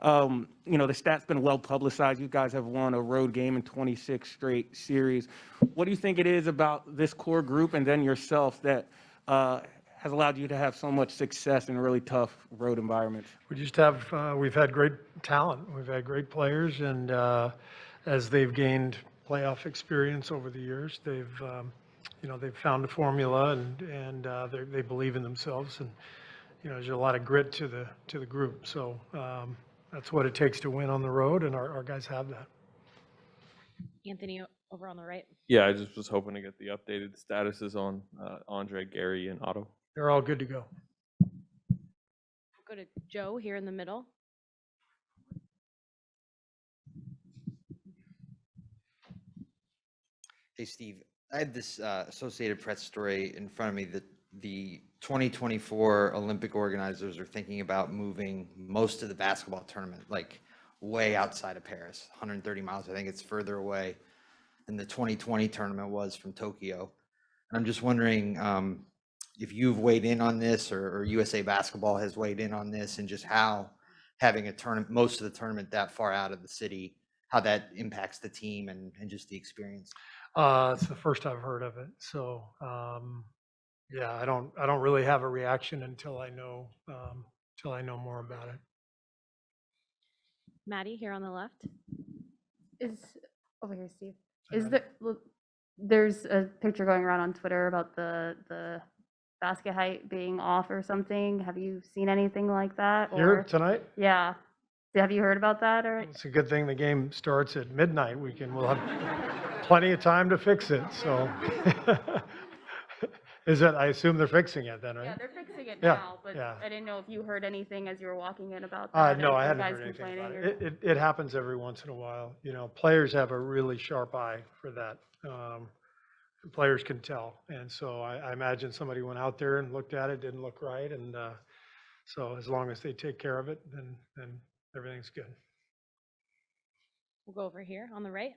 The stat's been well publicized. You guys have won a road game in 26 straight series. What do you think it is about this core group and then yourself that has allowed you to have so much success in really tough road environments? We've had great talent. We've had great players, and as they've gained playoff experience over the years, they've found a formula, and they believe in themselves, and there's a lot of grit to the group. So that's what it takes to win on the road, and our guys have that. Anthony, over on the right. Yeah, I just was hoping to get the updated statuses on Andre, Gary, and Otto. They're all good to go. We'll go to Joe here in the middle. Hey, Steve, I had this Associated Press story in front of me that the 2024 Olympic organizers are thinking about moving most of the basketball tournament, like way outside of Paris, 130 miles. I think it's further away than the 2020 tournament was from Tokyo. And I'm just wondering if you've weighed in on this, or USA Basketball has weighed in on this, and just how having a tournament, most of the tournament that far out of the city, how that impacts the team and just the experience. It's the first I've heard of it. So yeah, I don't really have a reaction until I know more about it. Maddie here on the left. Is over here, Steve. There's a picture going around on Twitter about the basket height being off or something. Have you seen anything like that? Here tonight? Yeah. Have you heard about that? Or It's a good thing the game starts at midnight. We'll have plenty of time to fix it. So I assume they're fixing it then, right? yeah, they're fixing it Yeah, now, but yeah. I didn't know if you heard anything as you were walking in about that. No, or I if hadn't you heard guys anything about complaining it. It happens every once in a while. Players have a really sharp eye for that. Players can tell. And so I imagine somebody went out there and looked at it, didn't look right. And so as long as they take care of it, then everything's good. We'll go over here on the right.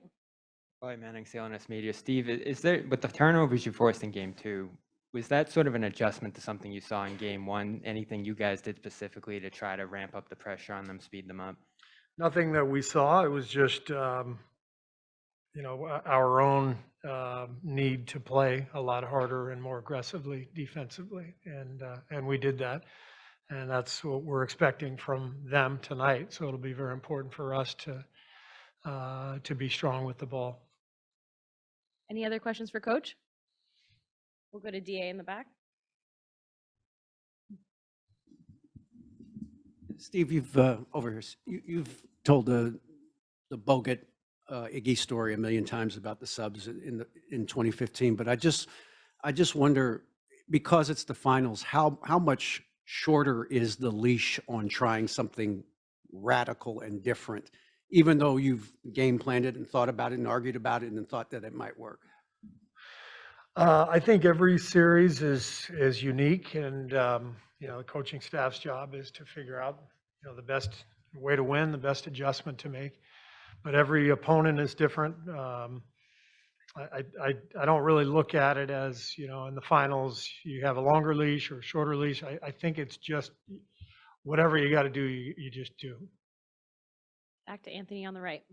Hi, Manning, CLNS Media. Steve, is there, with the turnovers you forced in Game 2, was that sort of an adjustment to something you saw in Game 1? Anything you guys did specifically to try to ramp up the pressure on them, speed them up? Nothing that we saw. It was just, our own need to play a lot harder and more aggressively defensively. And we did that. And that's what we're expecting from them tonight. So it'll be very important for us to be strong with the ball. Any other questions for Coach? We'll go to DA in the back. Steve, you've over here. You've told the Bogut Iggy story a million times about the subs in 2015, but I just wonder, because it's the finals, how much shorter is the leash on trying something radical and different, even though you've game planned it and thought about it and argued about it and thought that it might work? I think every series is unique, and the coaching staff's job is to figure out the best way to win, the best adjustment to make. But every opponent is different. I don't really look at it as in the finals you have a longer leash or a shorter leash. I think it's just whatever you got to do, you just do. Back to Anthony on the right.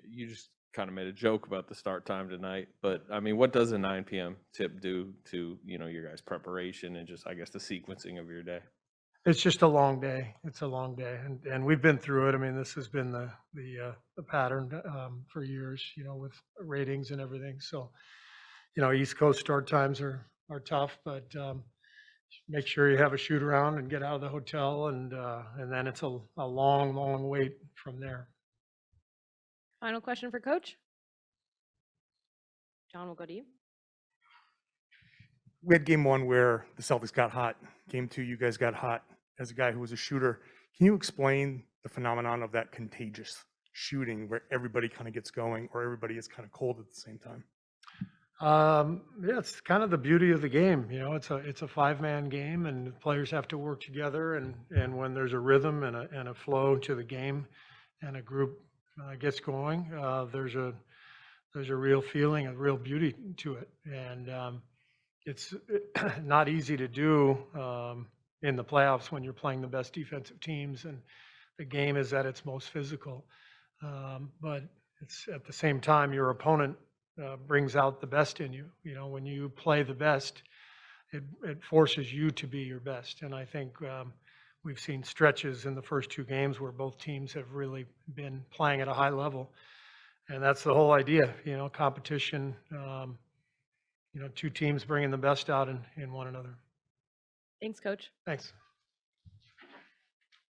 You just kind of made a joke about the start time tonight, but I mean, what does a 9 p.m. tip do to your guys' preparation and just, I guess, the sequencing of your day? It's just a long day. It's a long day, and we've been through it. I mean, this has been the pattern for years, with ratings and everything. So, East Coast start times are tough, but make sure you have a shoot around and get out of the hotel, and then it's a long wait from there. Final question for Coach. John, we'll go to you. We had game 1 where the Celtics got hot. Game 2, you guys got hot. As a guy who was a shooter, can you explain the phenomenon of that contagious shooting where everybody kind of gets going, or everybody is kind of cold at the same time? Yeah, it's kind of the beauty of the game. It's a 5-man game, and players have to work together. And when there's a rhythm and a flow to the game, and a group gets going, there's a real feeling, a real beauty to it. And it's not easy to do in the playoffs when you're playing the best defensive teams, and the game is at its most physical. But it's at the same time, your opponent brings out the best in you. You know, when you play the best, it forces you to be your best. And I think we've seen stretches in the first two games where both teams have really been playing at a high level. And that's the whole idea, you know, competition, you know, two teams bringing the best out in one another. Thanks, Coach. Thanks.